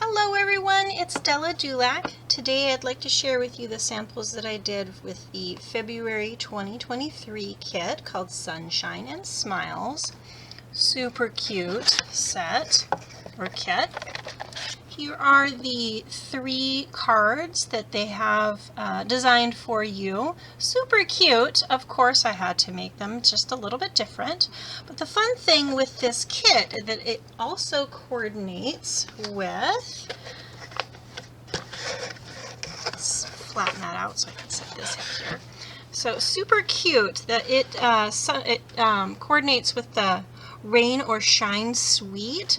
Hello everyone, it's Della DuLac. Today I'd like to share with you the samples that I did with the February 2023 kit called Sunshine and Smiles. Super cute set or kit. Here are the 3 cards that they have designed for you. Super cute. Of course I had to make them just a little bit different. But the fun thing with this kit is that it also coordinates with, let's flatten that out so I can set this here. So super cute that it coordinates with the Rain or Shine Suite.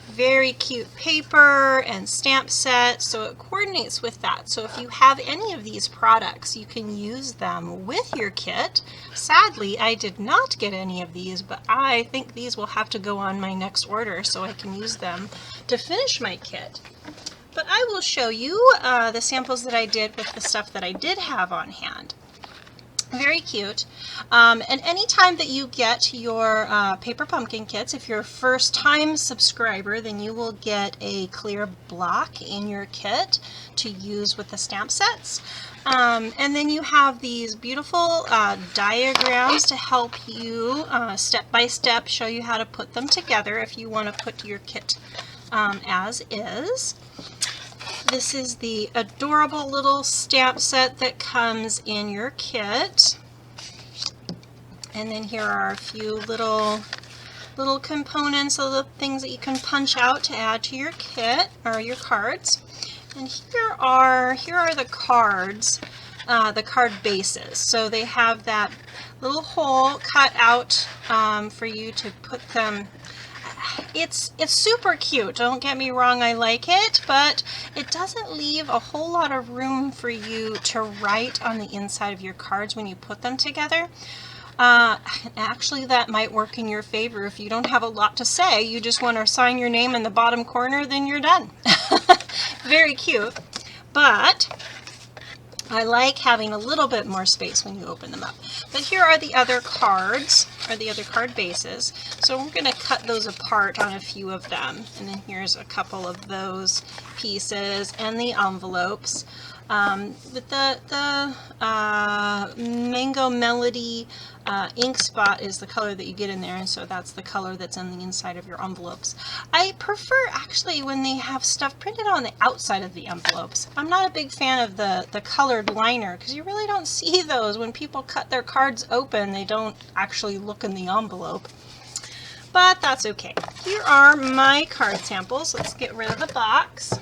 Very cute paper and stamp set, so it coordinates with that. So if you have any of these products, you can use them with your kit. Sadly, I did not get any of these, but I think these will have to go on my next order so I can use them to finish my kit. But I will show you the samples that I did with the stuff that I did have on hand. Very cute. And anytime that you get your paper pumpkin kits, if you're a first-time subscriber, then you will get a clear block in your kit to use with the stamp sets. And then you have these beautiful diagrams to help you step by step show you how to put them together if you want to put your kit as is. This is the adorable little stamp set that comes in your kit. And then here are a few little components, little things that you can punch out to add to your kit or your cards. And here are the cards, the card bases. So they have that little hole cut out for you to put them. It's super cute, don't get me wrong, I like it, but it doesn't leave a whole lot of room for you to write on the inside of your cards when you put them together. Actually, that might work in your favor. If you don't have a lot to say, you just want to sign your name in the bottom corner, then you're done. Very cute, but I like having a little bit more space when you open them up. But here are the other cards, or the other card bases. So we're going to cut those apart on a few of them. And then here's a couple of those pieces and the envelopes. With the Mango Melody ink spot is the color that you get in there, and so that's the color that's on the inside of your envelopes. I prefer actually when they have stuff printed on the outside of the envelopes. I'm not a big fan of the colored liner because you really don't see those. When people cut their cards open, they don't actually look in the envelope. But that's okay. Here are my card samples. Let's get rid of the box.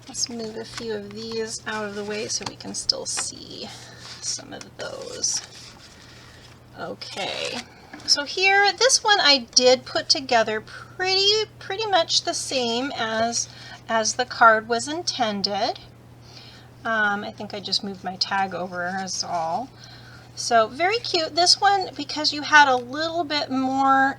Let's move a few of these out of the way so we can still see some of those. Okay, so here, this one I did put together pretty much the same as the card was intended. I think I just moved my tag over as all. So very cute. This one, because you had a little bit more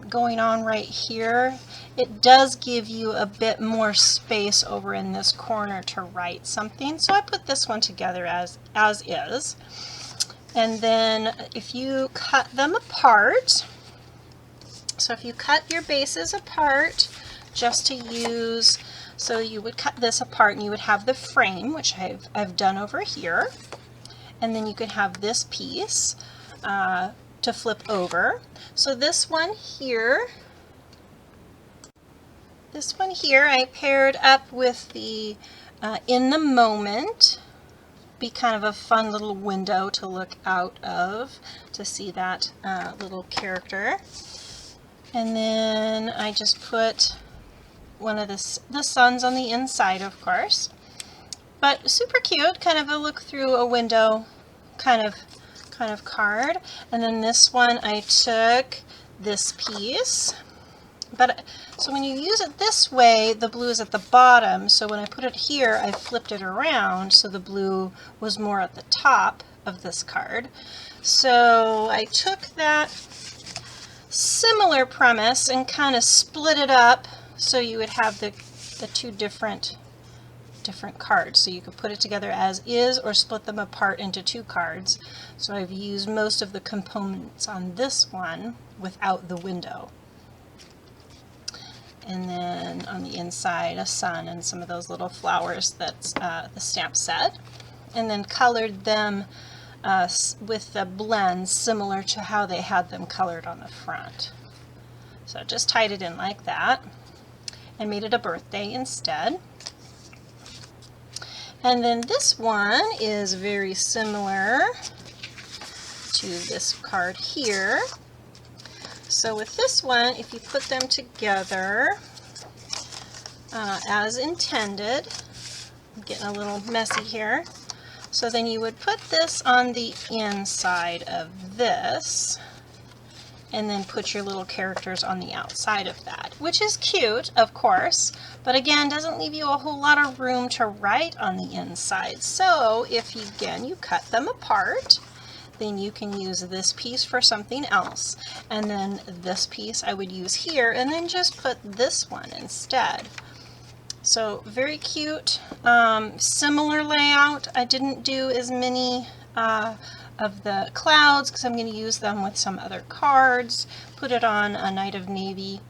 going on right here, it does give you a bit more space over in this corner to write something. So I put this one together as is. And then if you cut them apart, so if you cut your bases apart just to use, so you would cut this apart and you would have the frame, which I've done over here. And then you could have this piece to flip over. So this one here I paired up with the In the Moment. Be kind of a fun little window to look out of to see that little character. And then I just put one of the suns on the inside, of course. But super cute, kind of a look through a window kind of card. And then this one I took this piece. But so when you use it this way, the blue is at the bottom. So when I put it here, I flipped it around so the blue was more at the top of this card. So I took that similar premise and kind of split it up so you would have the 2 different cards. So you could put it together as is or split them apart into 2 cards. So I've used most of the components on this one without the window. and then on the inside a sun and some of those little flowers that's the stamp set, and then colored them with the blends similar to how they had them colored on the front. So just tied it in like that and made it a birthday instead. And then this one is very similar to this card here. So with this one, if you put them together as intended, I'm getting a little messy here. So then you would put this on the inside of this, and then put your little characters on the outside of that, which is cute, of course, but again, doesn't leave you a whole lot of room to write on the inside. So if you, again, you cut them apart, then you can use this piece for something else, and then this piece I would use here, and then just put this one instead. So very cute, similar layout. I didn't do as many of the clouds because I'm going to use them with some other cards. Put it on a Night of Navy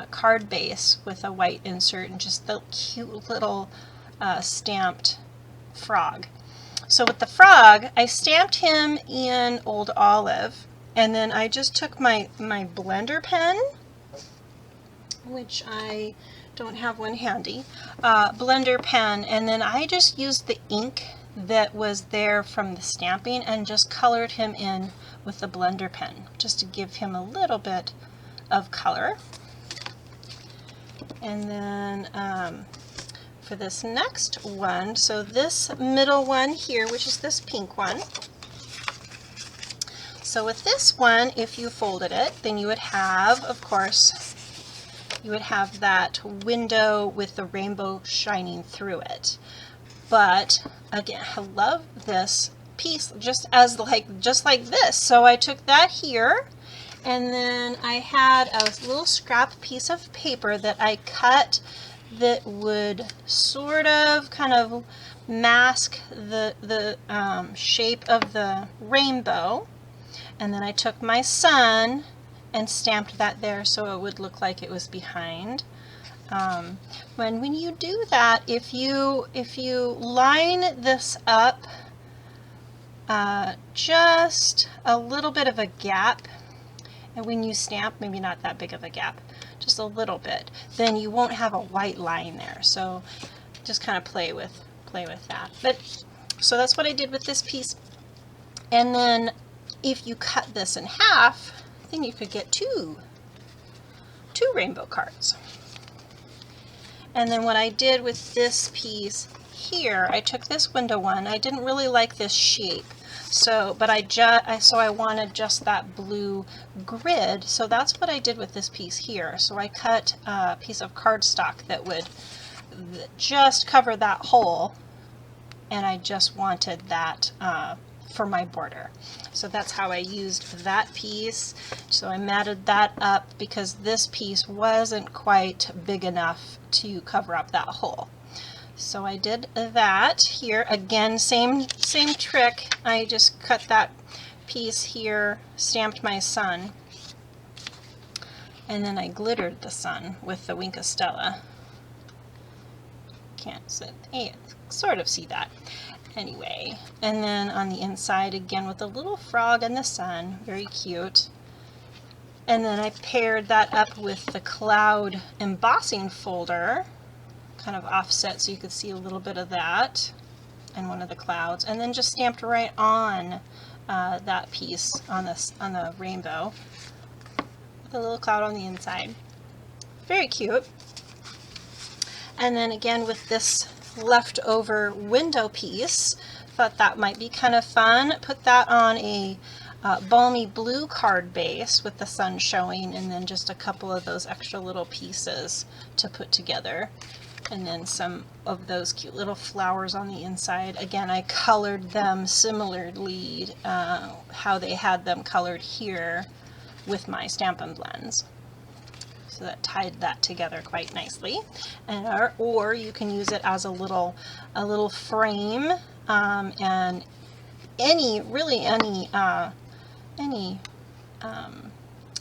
card base with a white insert and just the cute little stamped frog. So with the frog, I stamped him in Old Olive, and then I just took my blender pen, which I don't have one handy, blender pen, and then I just used the ink that was there from the stamping and just colored him in with the blender pen just to give him a little bit of color. And then for this next one, so this middle one here, which is this pink one, so with this one, if you folded it, then you would have, of course, you would have that window with the rainbow shining through it. But again, I love this piece just like this. So I took that here, and then I had a little scrap piece of paper that I cut that would sort of kind of mask the shape of the rainbow. And then I took my sun and stamped that there so it would look like it was behind. When you do that, if you line this up just a little bit of a gap, and when you stamp, maybe not that big of a gap, just a little bit, then you won't have a white line there. So just kind of play with that. But so that's what I did with this piece. And then if you cut this in half, then you could get two rainbow cards. And then what I did with this piece here, I took this window one. I didn't really like this shape, so I wanted just that blue grid. So that's what I did with this piece here. So I cut a piece of cardstock that would just cover that hole, and I just wanted that for my border. So that's how I used that piece. So I matted that up because this piece wasn't quite big enough to cover up that hole. So I did that here. Again, same trick. I just cut that piece here, stamped my sun, and then I glittered the sun with the Wink of Stella. Can't sort of see that. Anyway, and then on the inside again with the little frog and the sun, very cute. And then I paired that up with the cloud embossing folder, kind of offset so you could see a little bit of that and one of the clouds, and then just stamped right on that piece on the rainbow with a little cloud on the inside. Very cute. And then again with this leftover window piece, thought that might be kind of fun. Put that on a balmy blue card base with the sun showing, and then just a couple of those extra little pieces to put together, and then some of those cute little flowers on the inside. Again, I colored them similarly how they had them colored here with my Stampin' blends. So that tied that together quite nicely. And or you can use it as a little frame, and any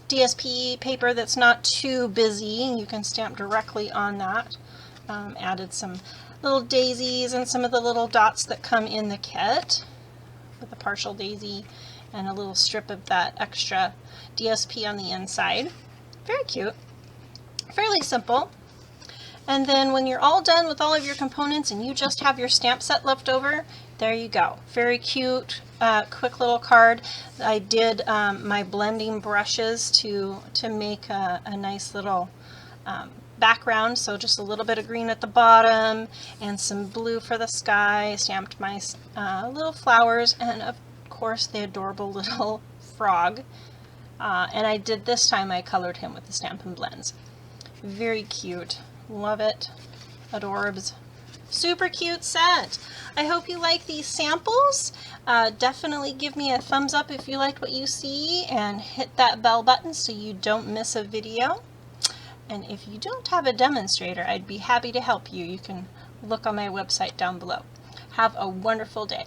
DSP paper that's not too busy. You can stamp directly on that. Added some little daisies and some of the little dots that come in the kit with a partial daisy and a little strip of that extra DSP on the inside. Very cute. Fairly simple. And then when you're all done with all of your components and you just have your stamp set left over, there you go. Very cute, quick little card. I did my blending brushes to make a nice little background, so just a little bit of green at the bottom and some blue for the sky. Stamped my little flowers and of course the adorable little frog. And I did this time, I colored him with the Stampin' Blends. Very cute. Love it. Adorbs. Super cute set. I hope you like these samples. Definitely give me a thumbs up if you liked what you see, and hit that bell button so you don't miss a video. And if you don't have a demonstrator, I'd be happy to help you. You can look on my website down below. Have a wonderful day.